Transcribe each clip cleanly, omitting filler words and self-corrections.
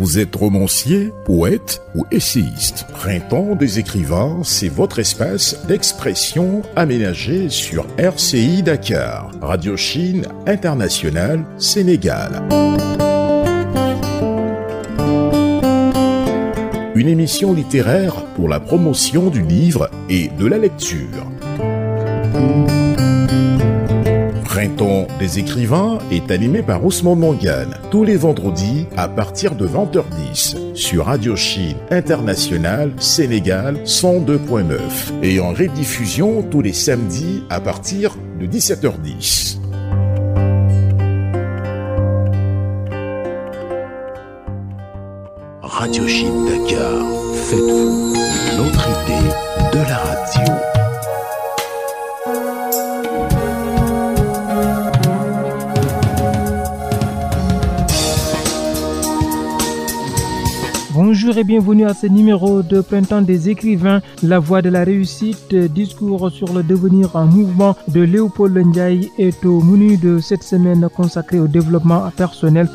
Vous êtes romancier, poète ou essayiste. Printemps des écrivains, c'est votre espace d'expression aménagé sur RCI Dakar, Radio Chine Internationale Sénégal. Une émission littéraire pour la promotion du livre et de la lecture. Printemps des écrivains est animé par Ousmane Mangane tous les vendredis à partir de 20h10 sur Radio Chine Internationale Sénégal 102.9 et en rediffusion tous les samedis à partir de 17h10. Radio Chine Dakar, faites-vous une autre idée de la radio. Bonjour et bienvenue à ce numéro de Printemps des écrivains, la voie de la réussite, discours sur le devenir en mouvement de Léopold Ndiaye est au menu de cette semaine consacrée au développement personnel.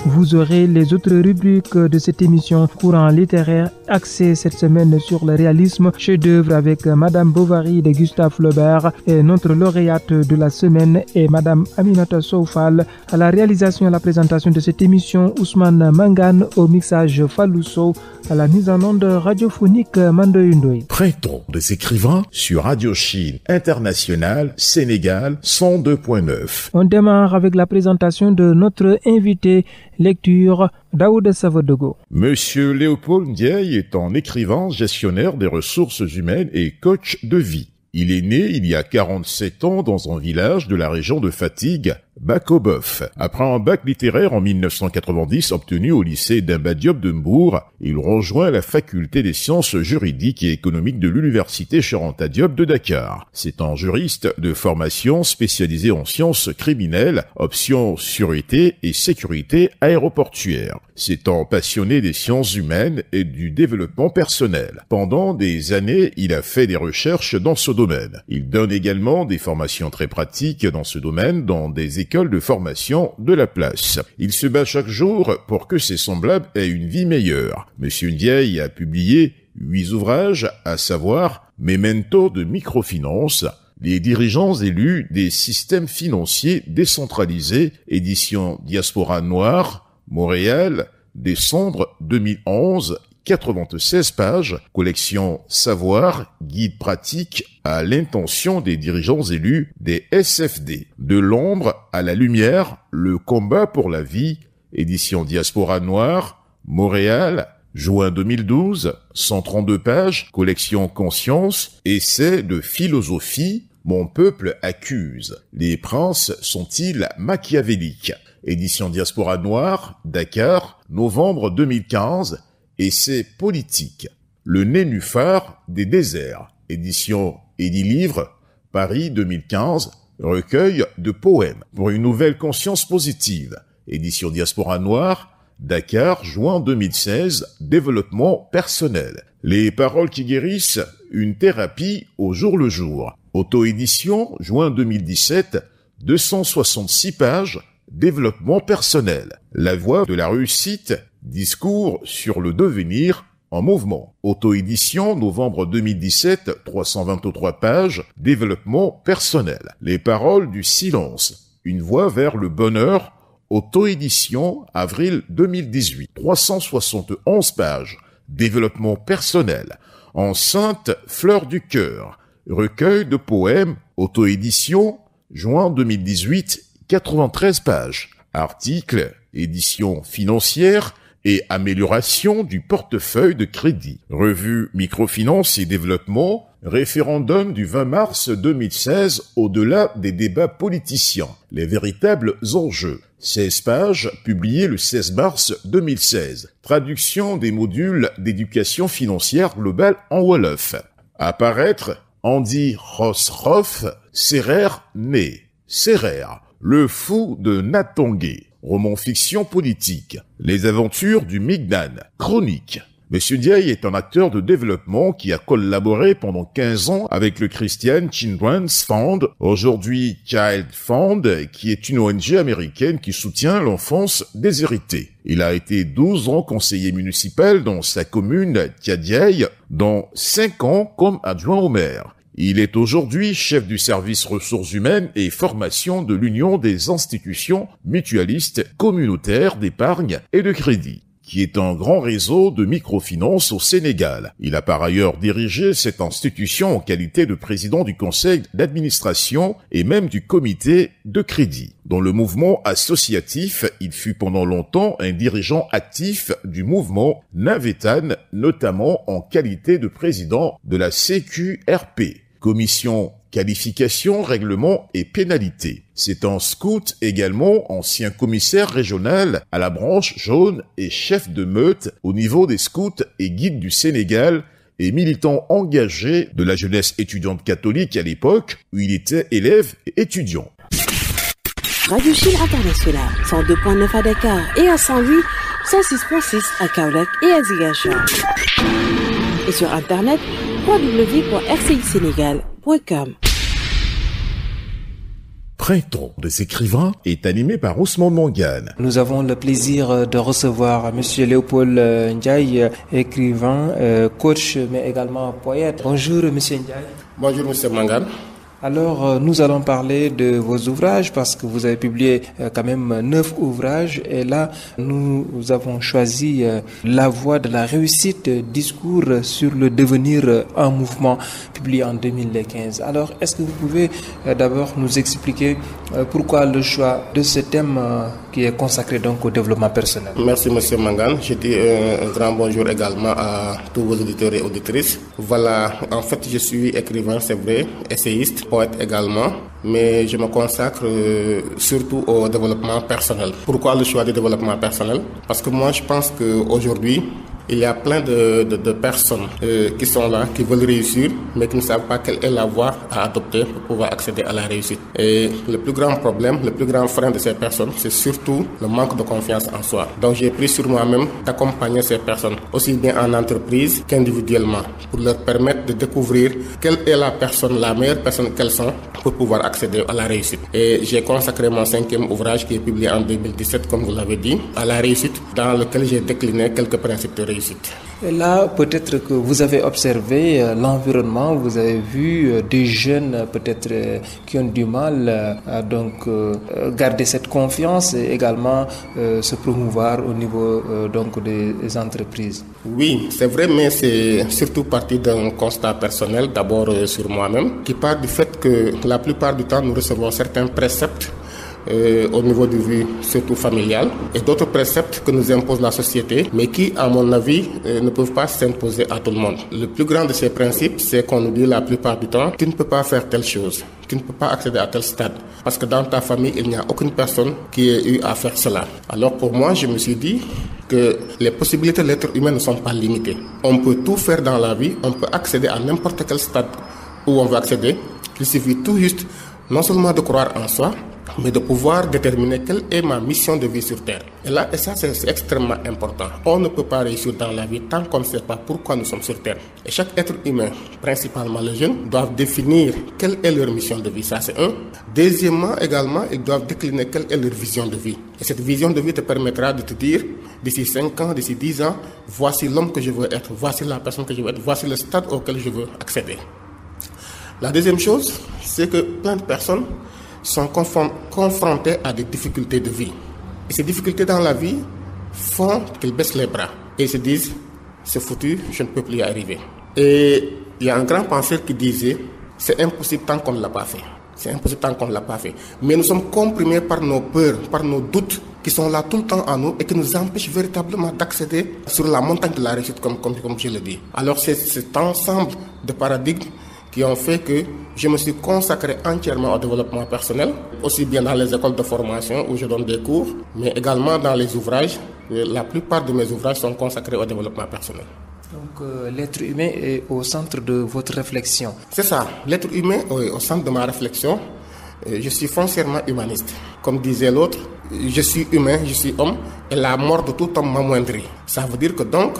Vous aurez les autres rubriques de cette émission courant littéraire axée cette semaine sur le réalisme, chef-d'œuvre avec Madame Bovary de Gustave Flaubert et notre lauréate de la semaine est Madame Aminata Soufal. À la réalisation et à la présentation de cette émission, Ousmane Mangane, au mixage Falousso, à la mise en onde radiophonique Mandoy Ndoye. Printemps des écrivains sur Radio Chine Internationale Sénégal 102.9. On démarre avec la présentation de notre invité. Lecture, Daoud Savodogo. Monsieur Léopold Ndiaye est un écrivain, gestionnaire des ressources humaines et coach de vie. Il est né il y a 47 ans dans un village de la région de Fatigue, Bakobof. Après un bac littéraire en 1990 obtenu au lycée d'Amba Diop de Mbour, il rejoint la faculté des sciences juridiques et économiques de l'université Cheikh Anta Diop de Dakar. C'est un juriste de formation spécialisé en sciences criminelles, options sûreté et sécurité aéroportuaire. C'est un passionné des sciences humaines et du développement personnel. Pendant des années, il a fait des recherches dans ce domaine. Il donne également des formations très pratiques dans ce domaine dans des écoles de formation de la place. Il se bat chaque jour pour que ses semblables aient une vie meilleure. Monsieur Ndiaye a publié 8 ouvrages, à savoir Memento de microfinance, les dirigeants élus des systèmes financiers décentralisés, édition Diaspora Noire, Montréal, décembre 2011, 96 pages, collection Savoir, guide pratique à l'intention des dirigeants élus des SFD. De l'ombre à la lumière, le combat pour la vie, édition Diaspora Noire, Montréal, juin 2012, 132 pages, collection Conscience, essai de philosophie, Mon peuple accuse. Les princes sont-ils machiavéliques? Édition Diaspora Noire, Dakar, novembre 2015, essai politique. Le nénuphar des déserts. Édition Édilivre, Paris 2015, recueil de poèmes. Pour une nouvelle conscience positive. Édition Diaspora Noire, Dakar, juin 2016, développement personnel. Les paroles qui guérissent, une thérapie au jour le jour. Auto-édition, juin 2017, 266 pages, développement personnel. La voie de la réussite, discours sur le devenir en mouvement. Auto-édition, novembre 2017, 323 pages, développement personnel. Les paroles du silence, une voie vers le bonheur, auto-édition, avril 2018, 371 pages, développement personnel. Enceinte, fleur du cœur, recueil de poèmes, auto-édition, juin 2018, 93 pages. Article, édition financière et amélioration du portefeuille de crédit. Revue Microfinance et Développement, référendum du 20 mars 2016 au-delà des débats politiciens. Les véritables enjeux. 16 pages, publiées le 16 mars 2016. Traduction des modules d'éducation financière globale en Wolof. Apparaître, Andy Rosroff, Serrer Né. Serrer, le fou de Natongué. Roman fiction politique. Les aventures du Mignan. Chronique. Monsieur Ndiaye est un acteur de développement qui a collaboré pendant 15 ans avec le Christian Children's Fund, aujourd'hui Child Fund, qui est une ONG américaine qui soutient l'enfance déshéritée. Il a été 12 ans conseiller municipal dans sa commune, Tiadiaye, dont 5 ans comme adjoint au maire. Il est aujourd'hui chef du service ressources humaines et formation de l'Union des institutions mutualistes communautaires d'épargne et de crédit, qui est un grand réseau de microfinance au Sénégal. Il a par ailleurs dirigé cette institution en qualité de président du conseil d'administration et même du comité de crédit. Dans le mouvement associatif, il fut pendant longtemps un dirigeant actif du mouvement Navetan, notamment en qualité de président de la CQRP. Commission Qualification, Règlement et Pénalité. C'est un scout également, ancien commissaire régional à la branche jaune et chef de meute au niveau des scouts et guides du Sénégal et militant engagé de la jeunesse étudiante catholique à l'époque où il était élève et étudiant. Radio Chine International, 102.9 à Dakar et à Saint-Louis, 106.6 à Kaolack et à Ziguinchor. Et sur Internet, www.rcisénégal.com. Printemps des écrivains est animé par Ousmane Mangane. Nous avons le plaisir de recevoir Monsieur Léopold Ndiaye, écrivain, coach, mais également poète. Bonjour Monsieur Ndiaye. Bonjour Monsieur Mangane. Alors, nous allons parler de vos ouvrages parce que vous avez publié quand même 9 ouvrages et là, nous avons choisi La voie de la réussite, discours sur le devenir en mouvement, publié en 2015. Alors, est-ce que vous pouvez d'abord nous expliquer pourquoi le choix de ce thème qui est consacré donc au développement personnel? Merci Monsieur Mangane. Je dis un grand bonjour également à tous vos auditeurs et auditrices. Voilà, en fait, je suis écrivain, c'est vrai, essayiste, poète également, mais je me consacre surtout au développement personnel. Pourquoi le choix du développement personnel? Parce que moi, je pense qu'aujourd'hui, il y a plein de personnes qui sont là, qui veulent réussir, mais qui ne savent pas quelle est la voie à adopter pour pouvoir accéder à la réussite. Et le plus grand problème, le plus grand frein de ces personnes, c'est surtout le manque de confiance en soi. Donc j'ai pris sur moi-même d'accompagner ces personnes, aussi bien en entreprise qu'individuellement, pour leur permettre de découvrir quelle est la meilleure personne qu'elles sont pour pouvoir accéder à la réussite. Et j'ai consacré mon 5e ouvrage qui est publié en 2017, comme vous l'avez dit, à la réussite, dans lequel j'ai décliné quelques principes de réussite. Et là, peut-être que vous avez observé l'environnement, vous avez vu des jeunes peut-être qui ont du mal à donc garder cette confiance et également se promouvoir au niveau donc des entreprises. Oui, c'est vrai, mais c'est surtout parti d'un constat personnel, d'abord sur moi-même, qui part du fait que la plupart du temps, nous recevons certains préceptes au niveau du vie surtout familial et d'autres préceptes que nous impose la société mais qui à mon avis ne peuvent pas s'imposer à tout le monde. Le plus grand de ces principes, c'est qu'on nous dit la plupart du temps, tu ne peux pas faire telle chose, tu ne peux pas accéder à tel stade parce que dans ta famille il n'y a aucune personne qui ait eu à faire cela. Alors pour moi je me suis dit que les possibilités de l'être humain ne sont pas limitées. On peut tout faire dans la vie, on peut accéder à n'importe quel stade où on veut accéder. Il suffit tout juste non seulement de croire en soi, mais de pouvoir déterminer quelle est ma mission de vie sur Terre. Et ça, c'est extrêmement important. On ne peut pas réussir dans la vie tant qu'on ne sait pas pourquoi nous sommes sur Terre. Et chaque être humain, principalement les jeunes, doivent définir quelle est leur mission de vie. Ça, c'est un. Deuxièmement, également, ils doivent décliner quelle est leur vision de vie. Et cette vision de vie te permettra de te dire, d'ici 5 ans, d'ici 10 ans, voici l'homme que je veux être, voici la personne que je veux être, voici le stade auquel je veux accéder. La deuxième chose, c'est que plein de personnes sont confrontés à des difficultés de vie. Et ces difficultés dans la vie font qu'ils baissent les bras et se disent « c'est foutu, je ne peux plus y arriver ». Et il y a un grand penseur qui disait « c'est impossible tant qu'on ne l'a pas fait ». C'est impossible tant qu'on ne l'a pas fait. Mais nous sommes comprimés par nos peurs, par nos doutes qui sont là tout le temps en nous et qui nous empêchent véritablement d'accéder sur la montagne de la réussite comme je le dis. Alors c'est cet ensemble de paradigmes qui ont fait que je me suis consacré entièrement au développement personnel, aussi bien dans les écoles de formation où je donne des cours, mais également dans les ouvrages. La plupart de mes ouvrages sont consacrés au développement personnel. Donc l'être humain est au centre de votre réflexion. C'est ça, l'être humain est au centre de ma réflexion. Je suis foncièrement humaniste. Comme disait l'autre, je suis humain, je suis homme, et la mort de tout homme m'amoindrit. Ça veut dire que donc,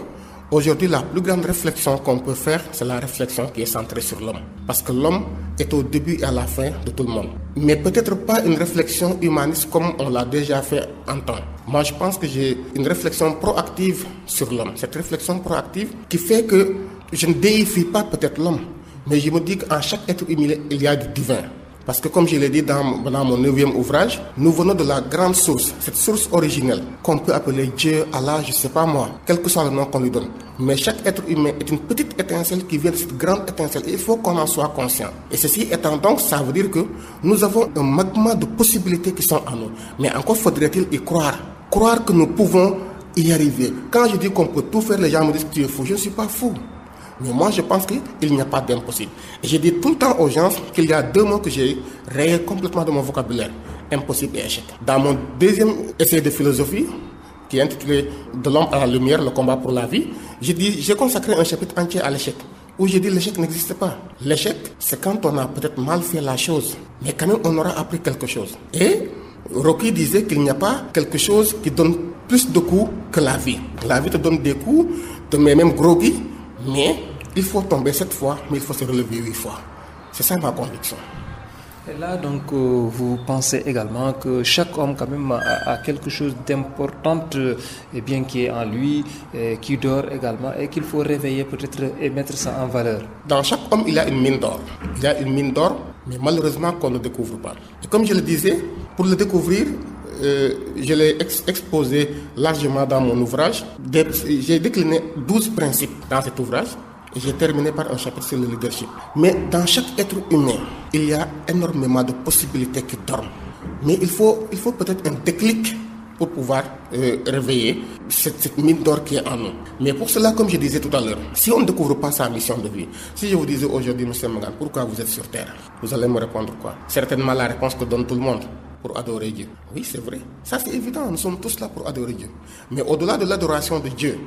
Aujourd'hui, la plus grande réflexion qu'on peut faire, c'est la réflexion qui est centrée sur l'homme. Parce que l'homme est au début et à la fin de tout le monde. Mais peut-être pas une réflexion humaniste comme on l'a déjà fait en temps. Moi, je pense que j'ai une réflexion proactive sur l'homme. Cette réflexion proactive qui fait que je ne déifie pas peut-être l'homme, mais je me dis qu'en chaque être humain, il y a du divin. Parce que comme je l'ai dit dans mon 9e ouvrage, nous venons de la grande source, cette source originelle, qu'on peut appeler Dieu, Allah, je ne sais pas moi, quel que soit le nom qu'on lui donne. Mais chaque être humain est une petite étincelle qui vient de cette grande étincelle. Et il faut qu'on en soit conscient. Et ceci étant donc, ça veut dire que nous avons un magma de possibilités qui sont en nous. Mais encore faudrait-il y croire. Croire que nous pouvons y arriver. Quand je dis qu'on peut tout faire, les gens me disent que tu es fou. Je ne suis pas fou. Mais moi, je pense qu'il n'y a pas d'impossible. Et je dis tout le temps aux gens qu'il y a 2 mots que j'ai rayés complètement de mon vocabulaire. Impossible et échec. Dans mon 2e essai de philosophie, qui est intitulé « De l'homme à la lumière, le combat pour la vie », j'ai consacré un chapitre entier à l'échec, où j'ai dit l'échec n'existe pas. L'échec, c'est quand on a peut-être mal fait la chose, mais quand même on aura appris quelque chose. Et Rocky disait qu'il n'y a pas quelque chose qui donne plus de coups que la vie. La vie te donne des coups, te met même groggy, mais il faut tomber 7 fois, mais il faut se relever 8 fois. C'est ça ma conviction. Et là, donc, vous pensez également que chaque homme, quand même, a quelque chose d'important et bien qui est en lui, qui dort également, et qu'il faut réveiller peut-être et mettre ça en valeur. Dans chaque homme, il y a une mine d'or. Il y a une mine d'or, mais malheureusement qu'on ne découvre pas. Et comme je le disais, pour le découvrir, je l'ai exposé largement dans mon ouvrage. J'ai décliné 12 principes dans cet ouvrage. Et j'ai terminé par un chapitre sur le leadership. Mais dans chaque être humain, il y a énormément de possibilités qui dorment. Mais il faut peut-être un déclic pour pouvoir réveiller cette mine d'or qui est en nous. Mais pour cela, comme je disais tout à l'heure, si on ne découvre pas sa mission de vie, si je vous disais aujourd'hui, M. Magan, pourquoi vous êtes sur Terre? Vous allez me répondre quoi? Certainement la réponse que donne tout le monde. Pour adorer Dieu. Oui, c'est vrai. Ça, c'est évident. Nous sommes tous là pour adorer Dieu. Mais au-delà de l'adoration de Dieu,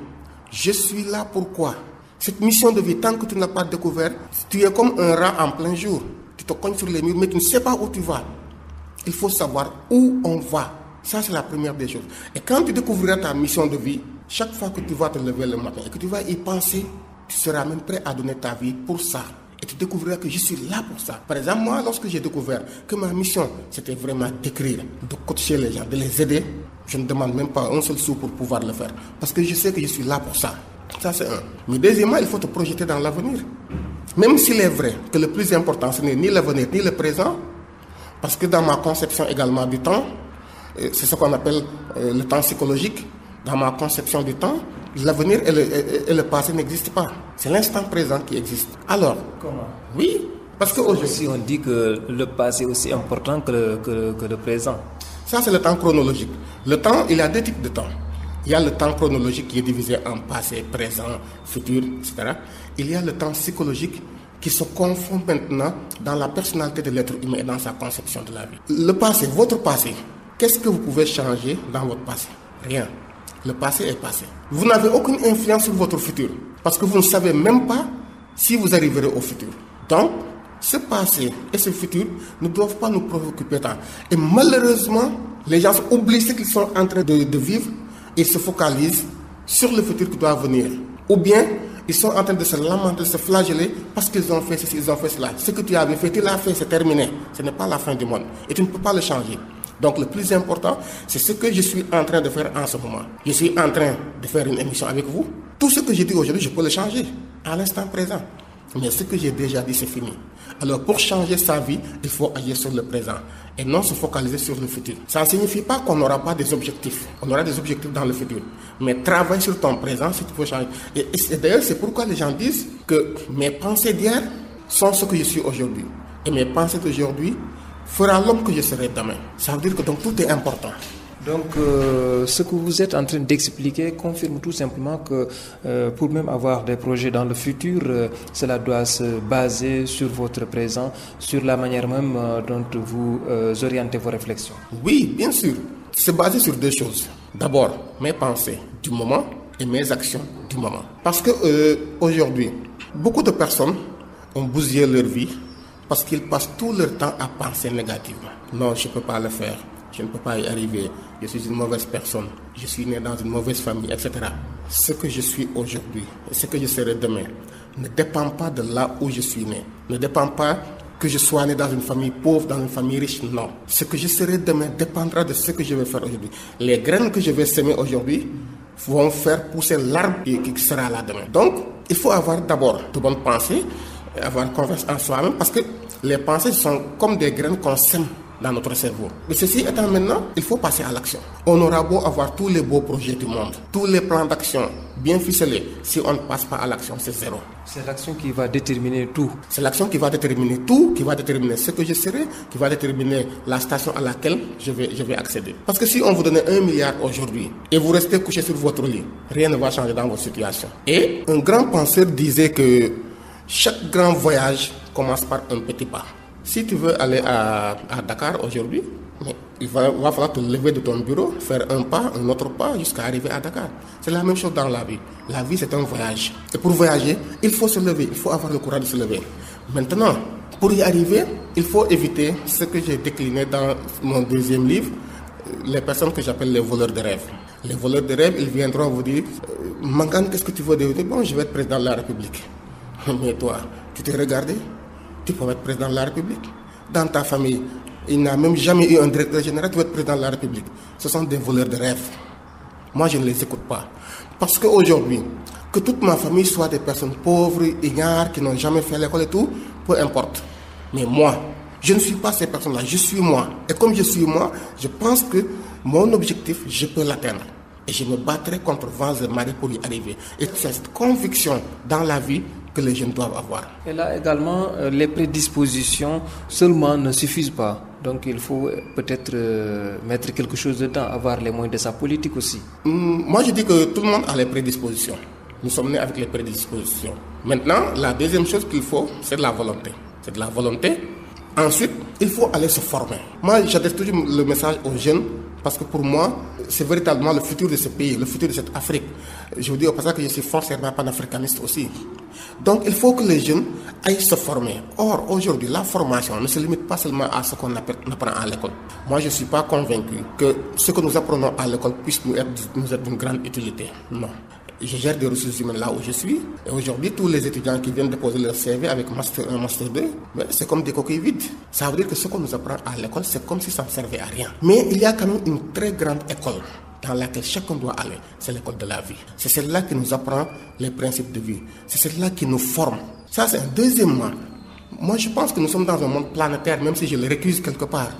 je suis là pourquoi? Cette mission de vie, tant que tu ne l'as pas découvert, tu es comme un rat en plein jour. Tu te cognes sur les murs, mais tu ne sais pas où tu vas. Il faut savoir où on va. Ça, c'est la première des choses. Et quand tu découvriras ta mission de vie, chaque fois que tu vas te lever le matin et que tu vas y penser, tu seras même prêt à donner ta vie pour ça. Et tu découvriras que je suis là pour ça. Par exemple, moi, lorsque j'ai découvert que ma mission, c'était vraiment d'écrire, de coacher les gens, de les aider, je ne demande même pas un seul sou pour pouvoir le faire. Parce que je sais que je suis là pour ça. Ça, c'est un. Mais deuxièmement, il faut te projeter dans l'avenir. Même s'il est vrai que le plus important, ce n'est ni l'avenir, ni le présent, parce que dans ma conception également du temps, c'est ce qu'on appelle le temps psychologique, dans ma conception du temps, l'avenir et le passé n'existent pas. C'est l'instant présent qui existe. Alors, comment? Oui, parce qu'aujourd'hui on dit que le passé est aussi important que le présent. Ça, c'est le temps chronologique. Le temps, il y a 2 types de temps. Il y a le temps chronologique qui est divisé en passé, présent, futur, etc. Il y a le temps psychologique qui se confond maintenant dans la personnalité de l'être humain et dans sa conception de la vie. Le passé, votre passé, qu'est-ce que vous pouvez changer dans votre passé? Rien. Le passé est passé. Vous n'avez aucune influence sur votre futur parce que vous ne savez même pas si vous arriverez au futur. Donc, ce passé et ce futur ne doivent pas nous préoccuper tant. Et malheureusement, les gens oublient ce qu'ils sont en train de vivre. Ils se focalisent sur le futur qui doit venir. Ou bien, ils sont en train de se lamenter, de se flageller parce qu'ils ont fait ceci, ils ont fait cela. Ce que tu avais fait, tu l'as fait, c'est terminé. Ce n'est pas la fin du monde. Et tu ne peux pas le changer. Donc le plus important, c'est ce que je suis en train de faire en ce moment. Je suis en train de faire une émission avec vous. Tout ce que j'ai dit aujourd'hui, je peux le changer à l'instant présent. Mais ce que j'ai déjà dit, c'est fini. Alors pour changer sa vie, il faut agir sur le présent et non se focaliser sur le futur. Ça ne signifie pas qu'on n'aura pas des objectifs. On aura des objectifs dans le futur. Mais travaille sur ton présent si tu peux changer. Et d'ailleurs, c'est pourquoi les gens disent que mes pensées d'hier sont ce que je suis aujourd'hui. Et mes pensées d'aujourd'hui fera l'homme que je serai demain. Ça veut dire que donc tout est important. Donc, ce que vous êtes en train d'expliquer confirme tout simplement que pour même avoir des projets dans le futur, cela doit se baser sur votre présent, sur la manière même dont vous orientez vos réflexions. Oui, bien sûr. C'est basé sur 2 choses. D'abord, mes pensées du moment et mes actions du moment. Parce que aujourd'hui, beaucoup de personnes ont bousillé leur vie parce qu'ils passent tout leur temps à penser négativement. Non, je ne peux pas le faire. je ne peux pas y arriver, je suis une mauvaise personne, je suis né dans une mauvaise famille, etc. Ce que je suis aujourd'hui et ce que je serai demain ne dépend pas de là où je suis né, ne dépend pas que je sois né dans une famille pauvre, dans une famille riche, non. Ce que je serai demain dépendra de ce que je vais faire aujourd'hui. Les graines que je vais semer aujourd'hui vont faire pousser l'arbre qui sera là demain. Donc, il faut avoir d'abord de bonnes pensées, avoir confiance en soi-même, parce que les pensées sont comme des graines qu'on sème dans notre cerveau. Mais ceci étant maintenant, il faut passer à l'action. On aura beau avoir tous les beaux projets du monde, tous les plans d'action bien ficelés, si on ne passe pas à l'action, c'est zéro. C'est l'action qui va déterminer tout. C'est l'action qui va déterminer tout, qui va déterminer ce que je serai, qui va déterminer la station à laquelle je vais accéder. Parce que si on vous donnait 1 milliard aujourd'hui et vous restez couché sur votre lit, rien ne va changer dans votre situation. Et un grand penseur disait que chaque grand voyage commence par un petit pas. Si tu veux aller à Dakar aujourd'hui, il va falloir te lever de ton bureau, faire un pas, un autre pas, jusqu'à arriver à Dakar. C'est la même chose dans la vie. La vie, c'est un voyage. Et pour voyager, il faut se lever, il faut avoir le courage de se lever. Maintenant, pour y arriver, il faut éviter ce que j'ai décliné dans mon deuxième livre, les personnes que j'appelle les voleurs de rêve. Les voleurs de rêve, ils viendront vous dire « Mangane, qu'est-ce que tu veux devenir ?» Bon, je vais être président de la République. Mais toi, tu t'es regardé? Tu peux être président de la République. Dans ta famille, il n'a même jamais eu un directeur général, tu veux être président de la République. Ce sont des voleurs de rêve. Moi, je ne les écoute pas. Parce qu'aujourd'hui, que toute ma famille soit des personnes pauvres, ignares, qui n'ont jamais fait l'école et tout, peu importe. Mais moi, je ne suis pas ces personnes-là, je suis moi. Et comme je suis moi, je pense que mon objectif, je peux l'atteindre. Et je me battrai contre vents et marées pour y arriver. Et c'est cette conviction dans la vie que les jeunes doivent avoir. Et là également, les prédispositions seulement ne suffisent pas. Donc il faut peut-être mettre quelque chose dedans, avoir les moyens de sa politique aussi. Moi je dis que tout le monde a les prédispositions. Nous sommes nés avec les prédispositions. Maintenant, la deuxième chose qu'il faut, c'est de la volonté. C'est de la volonté. Ensuite, il faut aller se former. Moi, j'adresse toujours le message aux jeunes parce que pour moi, c'est véritablement le futur de ce pays, le futur de cette Afrique. Je vous dis au passage que je suis foncièrement panafricaniste aussi. Donc, il faut que les jeunes aillent se former. Or, aujourd'hui, la formation ne se limite pas seulement à ce qu'on apprend à l'école. Moi, je ne suis pas convaincu que ce que nous apprenons à l'école puisse nous être d'une grande utilité. Non. Je gère des ressources humaines là où je suis. Et aujourd'hui, tous les étudiants qui viennent déposer leur CV avec Master 1, Master 2, c'est comme des coquilles vides. Ça veut dire que ce qu'on nous apprend à l'école, c'est comme si ça ne servait à rien. Mais il y a quand même une très grande école dans laquelle chacun doit aller. C'est l'école de la vie. C'est celle-là qui nous apprend les principes de vie. C'est celle-là qui nous forme. Ça, c'est un deuxièmement. Moi, je pense que nous sommes dans un monde planétaire, même si je le récuse quelque part.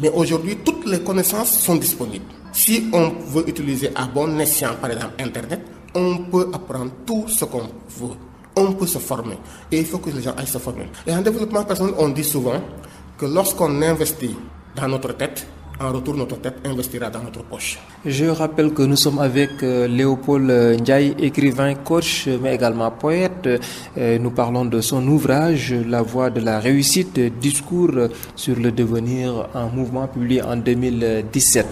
Mais aujourd'hui, toutes les connaissances sont disponibles. Si on veut utiliser à bon escient, par exemple, Internet, on peut apprendre tout ce qu'on veut. On peut se former. Et il faut que les gens aillent se former. Et en développement personnel, on dit souvent que lorsqu'on investit dans notre tête, en retour, notre tête investira dans notre poche. Je rappelle que nous sommes avec Léopold Ndiaye, écrivain, coach, mais également poète. Nous parlons de son ouvrage « La voie de la réussite, discours sur le devenir en mouvement » publié en 2017.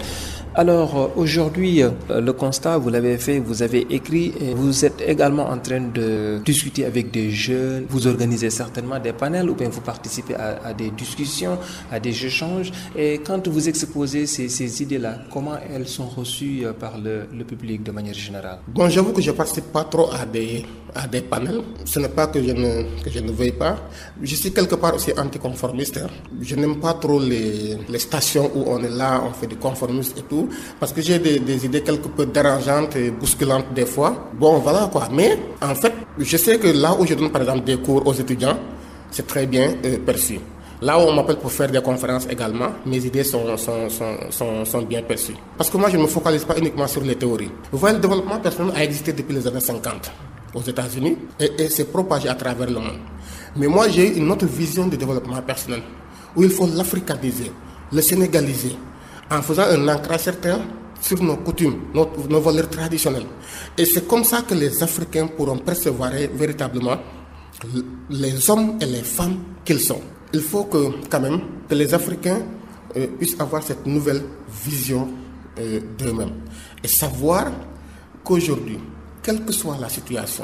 Alors aujourd'hui, le constat, vous l'avez fait, vous avez écrit, et vous êtes également en train de discuter avec des jeunes, vous organisez certainement des panels ou bien vous participez à des discussions, à des échanges. Et quand vous exposez ces idées-là, comment elles sont reçues par le public de manière générale? Bon, j'avoue que je ne participe pas trop à des panels. Ce n'est pas que je ne veuille pas. Je suis quelque part aussi anticonformiste. Je n'aime pas trop les stations où on est là, on fait du conformisme et tout. Parce que j'ai des idées quelque peu dérangeantes et bousculantes des fois. Bon, voilà quoi. Mais en fait, je sais que là où je donne par exemple des cours aux étudiants, c'est très bien perçu. Là où on m'appelle pour faire des conférences également, mes idées sont bien perçues. Parce que moi, je ne me focalise pas uniquement sur les théories. Vous voyez, le développement personnel a existé depuis les années 50 aux États-Unis et s'est propagé à travers le monde. Mais moi, j'ai une autre vision du développement personnel où il faut l'africaniser, le sénégaliser, en faisant un ancrage certain sur nos coutumes, nos valeurs traditionnelles. Et c'est comme ça que les Africains pourront percevoir véritablement les hommes et les femmes qu'ils sont. Il faut quand même que les Africains puissent avoir cette nouvelle vision d'eux-mêmes et savoir qu'aujourd'hui, quelle que soit la situation,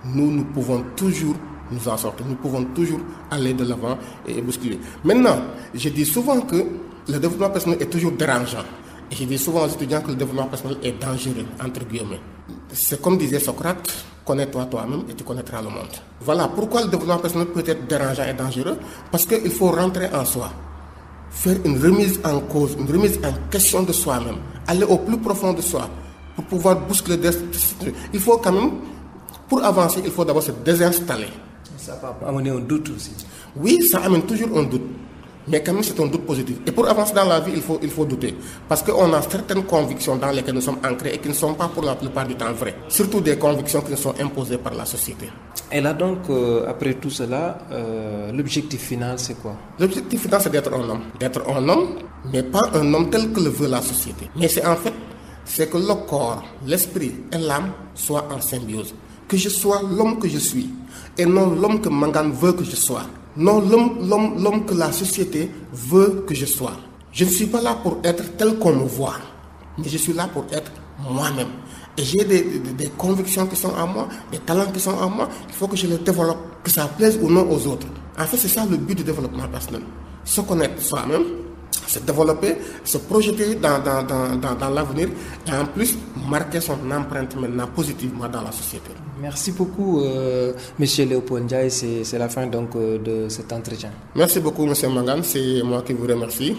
nous pouvons toujours nous en sortir, nous pouvons toujours aller de l'avant et bousculer. Maintenant, je dis souvent que le développement personnel est toujours dérangeant. Et je dis souvent aux étudiants que le développement personnel est dangereux, entre guillemets. C'est comme disait Socrate, connais-toi toi-même et tu connaîtras le monde. Voilà pourquoi le développement personnel peut être dérangeant et dangereux, parce qu'il faut rentrer en soi, faire une remise en cause, une remise en question de soi-même, aller au plus profond de soi, pour pouvoir bousculer des... Il faut quand même, pour avancer, il faut d'abord se désinstaller. Ça va amener un doute aussi. Oui, ça amène toujours un doute. Mais quand même, c'est un doute positif. Et pour avancer dans la vie, il faut douter. Parce qu'on a certaines convictions dans lesquelles nous sommes ancrés et qui ne sont pas pour la plupart du temps vraies. Surtout des convictions qui nous sont imposées par la société. Et là donc, après tout cela, l'objectif final, c'est quoi? L'objectif final, c'est d'être un homme. D'être un homme, mais pas un homme tel que le veut la société. Mais c'est que le corps, l'esprit et l'âme soient en symbiose. Que je sois l'homme que je suis et non l'homme que Mangane veut que je sois. Non l'homme que la société veut que je sois. Je ne suis pas là pour être tel qu'on me voit, mais je suis là pour être moi-même. Et j'ai des convictions qui sont en moi, des talents qui sont en moi, il faut que je les développe, que ça plaise ou non aux autres. En fait, c'est ça le but du développement personnel. Se connaître soi-même, se développer, se projeter dans l'avenir et en plus marquer son empreinte maintenant positivement dans la société. Merci beaucoup, Monsieur Léopold Ndiaye. C'est la fin donc de cet entretien. Merci beaucoup, Monsieur Mangane. C'est moi qui vous remercie.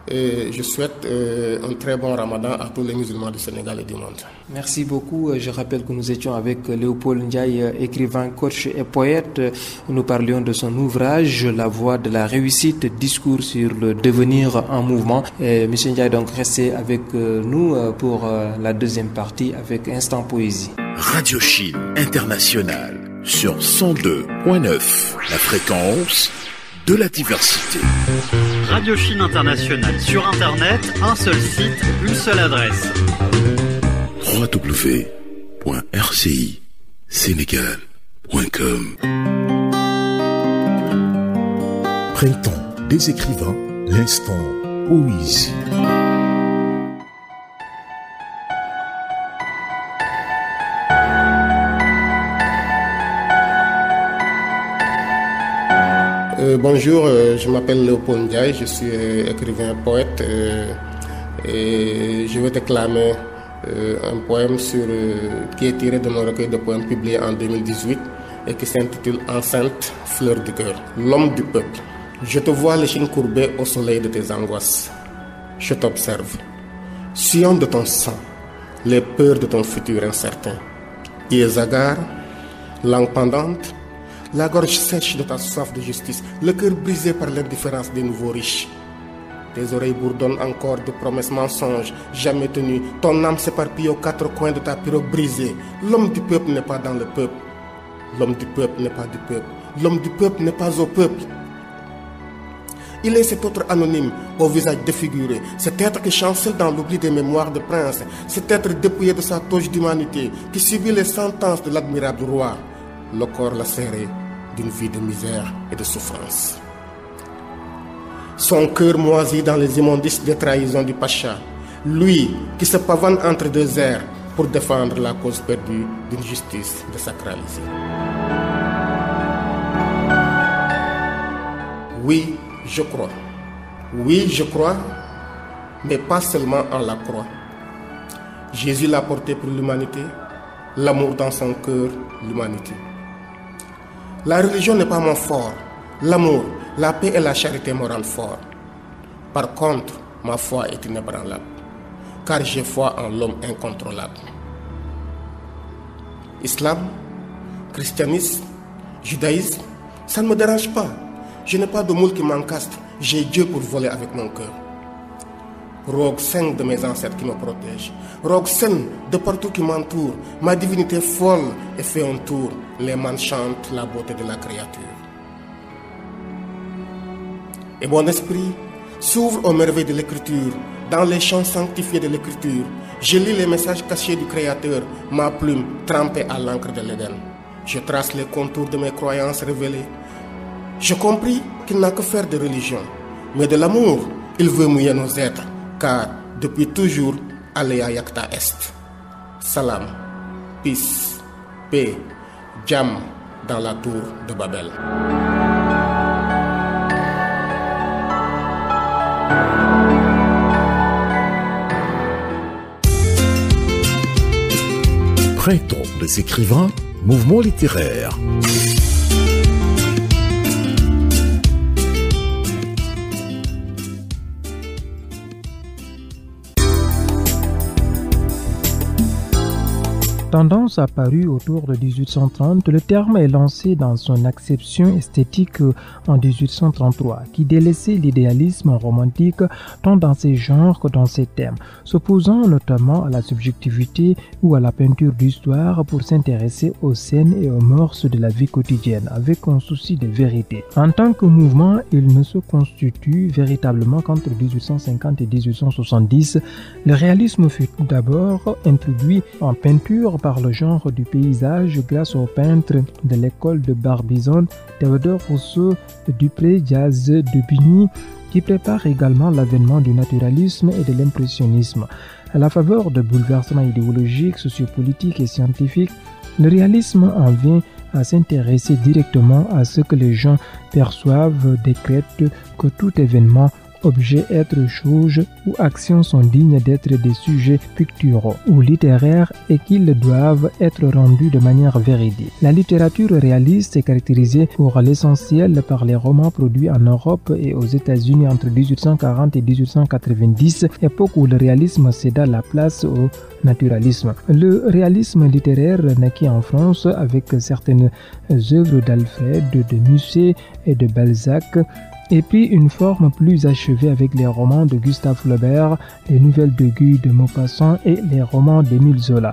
Et je souhaite un très bon Ramadan à tous les musulmans du Sénégal et du monde. Merci beaucoup. Je rappelle que nous étions avec Léopold Ndiaye, écrivain, coach et poète. Nous parlions de son ouvrage La voie de la réussite, discours sur le devenir en mouvement. Et Monsieur Ndiaye, donc restez avec nous pour la deuxième partie avec Instant Poésie. Radio Chine Internationale sur 102.9, la fréquence de la diversité. Radio Chine Internationale sur Internet, un seul site, une seule adresse. www.rcisénégal.com. Printemps des écrivains, l'instant poésie. Bonjour, je m'appelle Léopold Ndiaye, je suis écrivain poète et je vais déclamer un poème qui est tiré de mon recueil de poèmes publié en 2018 et qui s'intitule Enceinte, fleur du cœur. L'homme du peuple. Je te vois l'échine courbée au soleil de tes angoisses. Je t'observe. Sillon de ton sang, les peurs de ton futur incertain. Yeux hagards, langue pendante, la gorge sèche de ta soif de justice, le cœur brisé par l'indifférence des nouveaux riches. Tes oreilles bourdonnent encore de promesses mensonges jamais tenues. Ton âme s'éparpille aux quatre coins de ta pirogue brisée. L'homme du peuple n'est pas dans le peuple. L'homme du peuple n'est pas du peuple. L'homme du peuple n'est pas au peuple. Il est cet autre anonyme, au visage défiguré, cet être qui chancelle dans l'oubli des mémoires de prince, cet être dépouillé de sa toge d'humanité, qui subit les sentences de l'admirable roi. Le corps lacéré d'une vie de misère et de souffrance. Son cœur moisi dans les immondices des trahisons du Pacha. Lui qui se pavane entre deux airs pour défendre la cause perdue d'une justice désacralisée. Oui, je crois. Oui, je crois, mais pas seulement en la croix. Jésus l'a porté pour l'humanité, l'amour dans son cœur, l'humanité. La religion n'est pas mon fort. L'amour, la paix et la charité me rendent fort. Par contre, ma foi est inébranlable, car j'ai foi en l'homme incontrôlable. Islam, christianisme, judaïsme, ça ne me dérange pas. Je n'ai pas de moule qui m'encastre. J'ai Dieu pour voler avec mon cœur. Rogue saint de mes ancêtres qui me protègent. Rogue saint de partout qui m'entoure. Ma divinité folle et fait un tour. Les mains chantent la beauté de la créature. Et mon esprit s'ouvre aux merveilles de l'écriture. Dans les chants sanctifiés de l'écriture, je lis les messages cachés du Créateur. Ma plume trempée à l'encre de l'Éden. Je trace les contours de mes croyances révélées. Je compris qu'il n'a que faire de religion. Mais de l'amour, il veut mouiller nos êtres. Car depuis toujours, Alea Yacta Est. Salam, peace, paix, jam dans la tour de Babel. Printemps des écrivains, mouvement littéraire. Tendance apparue autour de 1830, le terme est lancé dans son acception esthétique en 1833, qui délaissait l'idéalisme romantique tant dans ses genres que dans ses thèmes, s'opposant notamment à la subjectivité ou à la peinture d'histoire pour s'intéresser aux scènes et aux mœurs de la vie quotidienne, avec un souci de vérité. En tant que mouvement, il ne se constitue véritablement qu'entre 1850 et 1870. Le réalisme fut d'abord introduit en peinture par le genre du paysage grâce aux peintres de l'école de Barbizon, Théodore Rousseau, Dupré-Diaz, Daubigny, qui prépare également l'avènement du naturalisme et de l'impressionnisme. À la faveur de bouleversements idéologiques, sociopolitiques et scientifiques, le réalisme en vient à s'intéresser directement à ce que les gens perçoivent, décrètent que tout événement, objet, être, chose ou action sont dignes d'être des sujets picturaux ou littéraires et qu'ils doivent être rendus de manière véridique. La littérature réaliste est caractérisée pour l'essentiel par les romans produits en Europe et aux États-Unis entre 1840 et 1890, époque où le réalisme céda la place au naturalisme. Le réalisme littéraire naquit en France avec certaines œuvres d'Alfred, de Musset et de Balzac, et puis une forme plus achevée avec les romans de Gustave Flaubert, les nouvelles de Guy de Maupassant et les romans d'Émile Zola.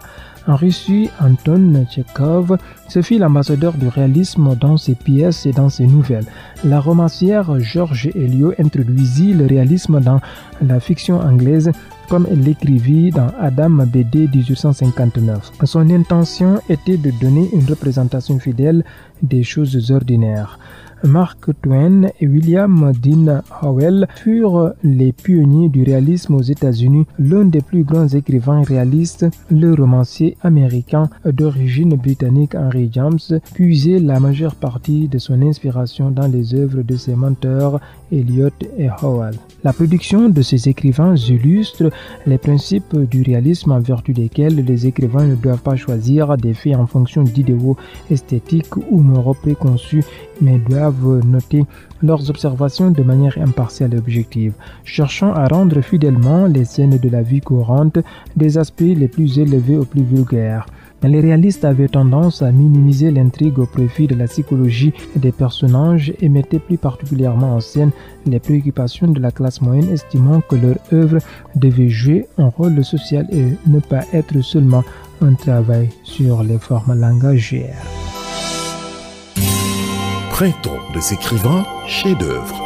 En Russie, Anton Tchekhov se fit l'ambassadeur du réalisme dans ses pièces et dans ses nouvelles. La romancière George Eliot introduisit le réalisme dans la fiction anglaise comme elle l'écrivit dans Adam BD 1859. Son intention était de donner une représentation fidèle des choses ordinaires. Mark Twain et William Dean Howell furent les pionniers du réalisme aux États-Unis. L'un des plus grands écrivains réalistes, le romancier américain d'origine britannique Henry James, puisait la majeure partie de son inspiration dans les œuvres de ses mentors Eliot et Howell. La production de ces écrivains illustre les principes du réalisme en vertu desquels les écrivains ne doivent pas choisir des faits en fonction d'idéaux esthétiques ou moraux préconçus, mais doivent noter leurs observations de manière impartiale et objective, cherchant à rendre fidèlement les scènes de la vie courante des aspects les plus élevés aux plus vulgaires. Les réalistes avaient tendance à minimiser l'intrigue au profit de la psychologie des personnages et mettaient plus particulièrement en scène les préoccupations de la classe moyenne, estimant que leur œuvre devait jouer un rôle social et ne pas être seulement un travail sur les formes langagières. Printemps des écrivains, chef-d'œuvre.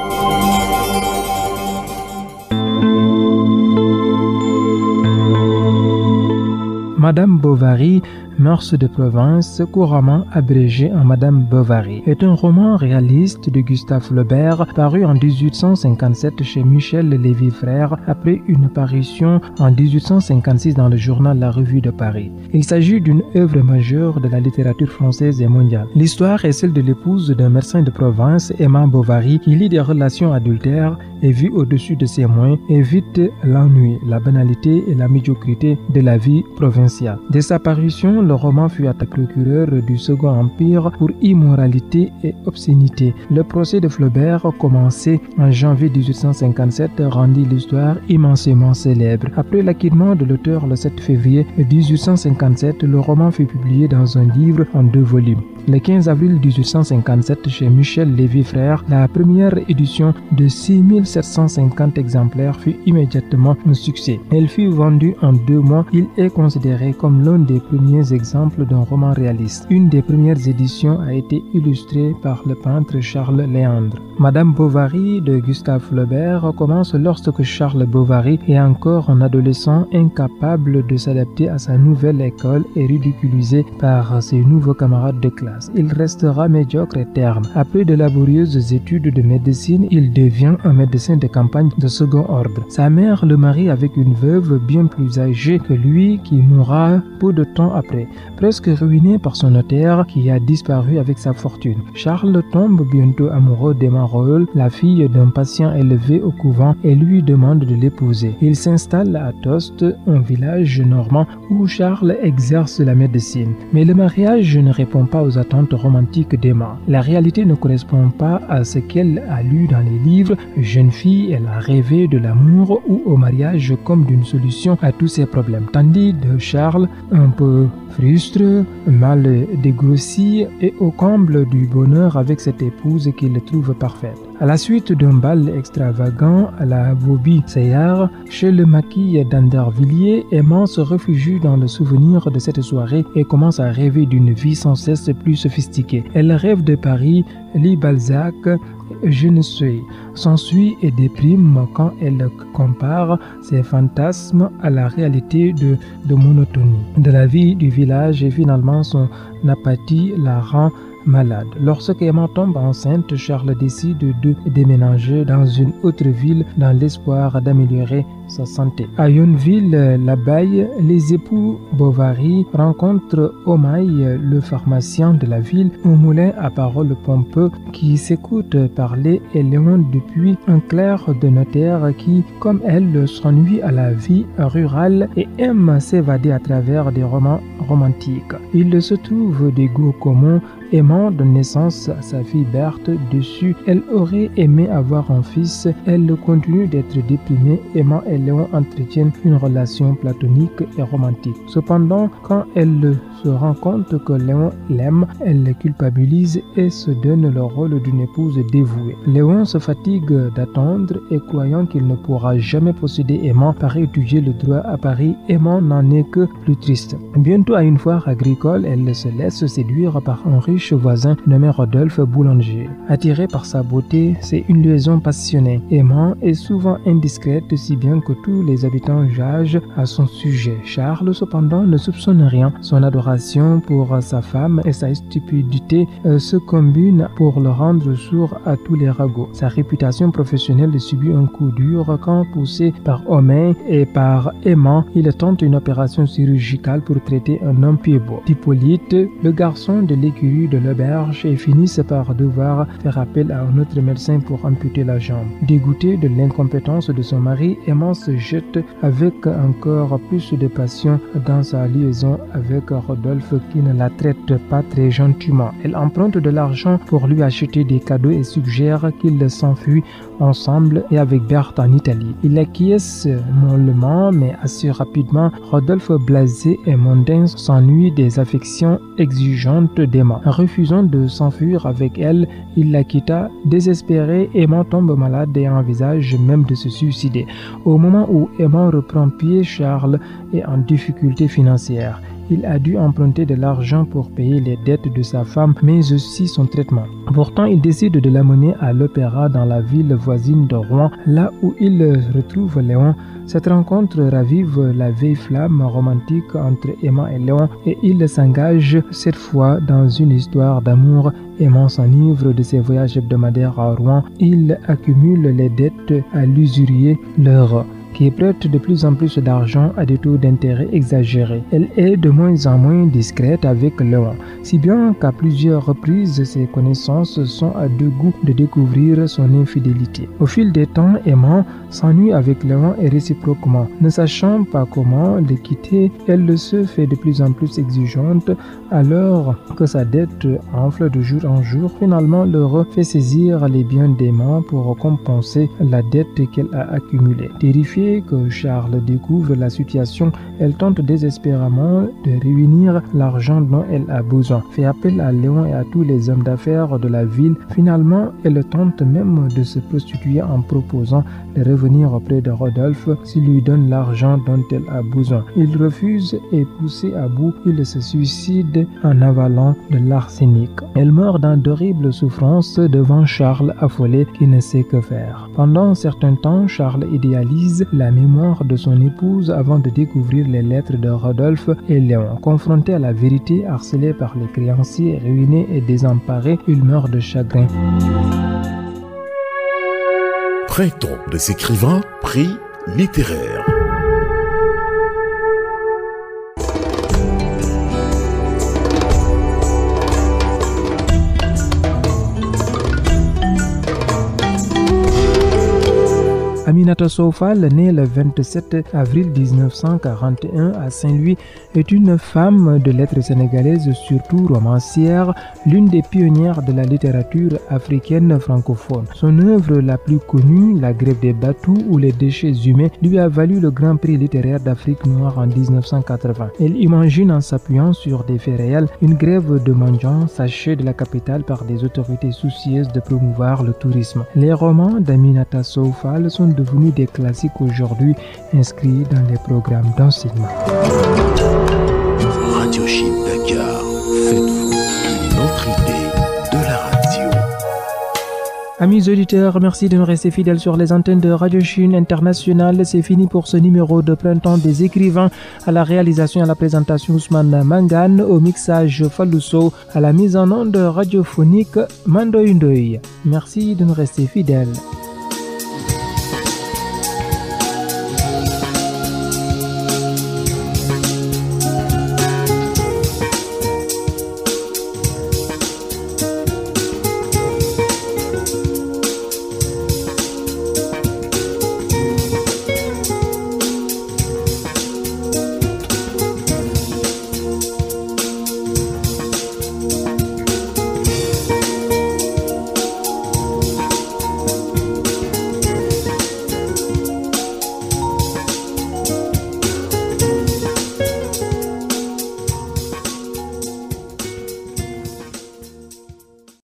Madame Bovary, Mœurs de province, couramment abrégé en Madame Bovary, est un roman réaliste de Gustave Flaubert paru en 1857 chez Michel Lévy Frères après une parution en 1856 dans le journal La Revue de Paris. Il s'agit d'une œuvre majeure de la littérature française et mondiale. L'histoire est celle de l'épouse d'un médecin de province, Emma Bovary, qui lit des relations adultères et vit au-dessus de ses moyens, évite l'ennui, la banalité et la médiocrité de la vie provinciale. Dès sa parution, le roman fut attaqué procureur du Second Empire pour immoralité et obscénité. Le procès de Flaubert, commencé en janvier 1857, rendit l'histoire immensément célèbre. Après l'acquittement de l'auteur le 7 février 1857, le roman fut publié dans un livre en 2 volumes. Le 15 avril 1857, chez Michel Lévy Frères, la première édition de 6750 exemplaires fut immédiatement un succès. Elle fut vendue en 2 mois. Il est considéré comme l'un des premiers exemples d'un roman réaliste. Une des premières éditions a été illustrée par le peintre Charles Léandre. Madame Bovary de Gustave Flaubert commence lorsque Charles Bovary est encore un adolescent incapable de s'adapter à sa nouvelle école et ridiculisé par ses nouveaux camarades de classe. classe. Il restera médiocre et terne. Après de laborieuses études de médecine, il devient un médecin de campagne de second ordre. Sa mère le marie avec une veuve bien plus âgée que lui qui mourra peu de temps après, presque ruiné par son notaire qui a disparu avec sa fortune. Charles tombe bientôt amoureux d'Emma Roll, la fille d'un patient élevé au couvent, et lui demande de l'épouser. Il s'installe à Tost, un village normand où Charles exerce la médecine. Mais le mariage ne répond pas aux attentes romantiques d'Emma. La réalité ne correspond pas à ce qu'elle a lu dans les livres. Jeune fille, elle a rêvé de l'amour ou au mariage comme d'une solution à tous ses problèmes. Tandis de Charles, un peu frustré, mal dégrossi et au comble du bonheur avec cette épouse qu'il trouve parfaite. À la suite d'un bal extravagant à la Bobby Sayard, chez le maquis d'Andervilliers, Emma se réfugie dans le souvenir de cette soirée et commence à rêver d'une vie sans cesse plus sophistiquée. Elle rêve de Paris, lit Balzac, je ne sais, s'ensuit et déprime quand elle compare ses fantasmes à la réalité de monotonie de la vie du village et finalement son apathie la rend malade. Lorsque Emma tombe enceinte, Charles décide de déménager dans une autre ville dans l'espoir d'améliorer sa santé. À Yonville-l'Abeille, les époux Bovary rencontrent Omaï, le pharmacien de la ville, un moulin à parole pompeux qui s'écoute parler et Léon depuis un clerc de notaire qui, comme elle, s'ennuie à la vie rurale et aime s'évader à travers des romans romantiques. Il se trouve des goûts communs. Aimant de naissance à sa fille Berthe dessus, elle aurait aimé avoir un fils. Elle continue d'être déprimée. Emma et Léon entretiennent une relation platonique et romantique. Cependant, quand elle se rend compte que Léon l'aime, elle culpabilise et se donne le rôle d'une épouse dévouée. Léon se fatigue d'attendre et croyant qu'il ne pourra jamais posséder Emma, part étudier le droit à Paris. Emma n'en est que plus triste. Bientôt à une foire agricole, elle se laisse séduire par un riche voisin nommé Rodolphe Boulanger. Attiré par sa beauté, c'est une liaison passionnée. Emma est souvent indiscrète, si bien que tous les habitants jugent à son sujet. Charles, cependant, ne soupçonne rien. Son adoration pour sa femme et sa stupidité se combinent pour le rendre sourd à tous les ragots. Sa réputation professionnelle subit un coup dur quand, poussé par Homais et par Emma, il tente une opération chirurgicale pour traiter un homme pied-beau. Hippolyte, le garçon de l'écurie de l'auberge, et finissent par devoir faire appel à un autre médecin pour amputer la jambe. Dégoûtée de l'incompétence de son mari, Emma se jette avec encore plus de passion dans sa liaison avec Rodolphe qui ne la traite pas très gentiment. Elle emprunte de l'argent pour lui acheter des cadeaux et suggère qu'ils s'enfuient ensemble et avec Berthe en Italie. Il acquiesce mollement mais assez rapidement. Rodolphe, blasé et mondain, s'ennuie des affections exigeantes d'Emma. Refusant de s'enfuir avec elle, il la quitta. Désespéré, Emma tombe malade et envisage même de se suicider. Au moment où Emma reprend pied, Charles est en difficulté financière. Il a dû emprunter de l'argent pour payer les dettes de sa femme, mais aussi son traitement. Pourtant, il décide de l'amener à l'opéra dans la ville voisine de Rouen, là où il retrouve Léon. Cette rencontre ravive la vieille flamme romantique entre Emma et Léon et il s'engage cette fois dans une histoire d'amour. Emma s'enivre de ses voyages hebdomadaires à Rouen. Il accumule les dettes à l'usurier leur qui prête de plus en plus d'argent à des taux d'intérêt exagérés. Elle est de moins en moins discrète avec Léon, si bien qu'à plusieurs reprises, ses connaissances sont à deux goûts de découvrir son infidélité. Au fil des temps, Emma s'ennuie avec Léon et réciproquement. Ne sachant pas comment le quitter, elle se fait de plus en plus exigeante alors que sa dette enfle de jour en jour. Finalement, l'heureux fait saisir les biens d'Emma pour compenser la dette qu'elle a accumulée. Terrifiée que Charles découvre la situation, elle tente désespérément de réunir l'argent dont elle a besoin. Fait appel à Léon et à tous les hommes d'affaires de la ville. Finalement, elle tente même de se prostituer en proposant de revenir auprès de Rodolphe s'il lui donne l'argent dont elle a besoin. Il refuse et poussé à bout, il se suicide en avalant de l'arsenic. Elle meurt dans d'horribles souffrances devant Charles affolé qui ne sait que faire. Pendant un certain temps, Charles idéalise la mémoire de son épouse avant de découvrir les lettres de Rodolphe et Léon. Confronté à la vérité, harcelé par les créanciers, ruiné et désemparé, il meurt de chagrin. Printemps des écrivains, prix littéraire. Aminata Sow Fall, née le 27 avril 1941 à Saint-Louis, est une femme de lettres sénégalaise, surtout romancière, l'une des pionnières de la littérature africaine francophone. Son œuvre la plus connue, La Grève des Batous ou Les déchets humains, lui a valu le Grand Prix littéraire d'Afrique noire en 1980. Elle imagine, en s'appuyant sur des faits réels, une grève de mendiants sachée de la capitale par des autorités soucieuses de promouvoir le tourisme. Les romans d'Aminata Sow Fall sont devenus des classiques aujourd'hui, inscrits dans les programmes d'enseignement. Radio Chine Dakar, faites-vous une autre idée de la radio. Amis auditeurs, merci de nous rester fidèles sur les antennes de Radio Chine Internationale. C'est fini pour ce numéro de Printemps des écrivains. À la réalisation et à la présentation, Ousmane Mangane, au mixage Falousso, à la mise en onde radiophonique Mando Indoy. Merci de nous rester fidèles.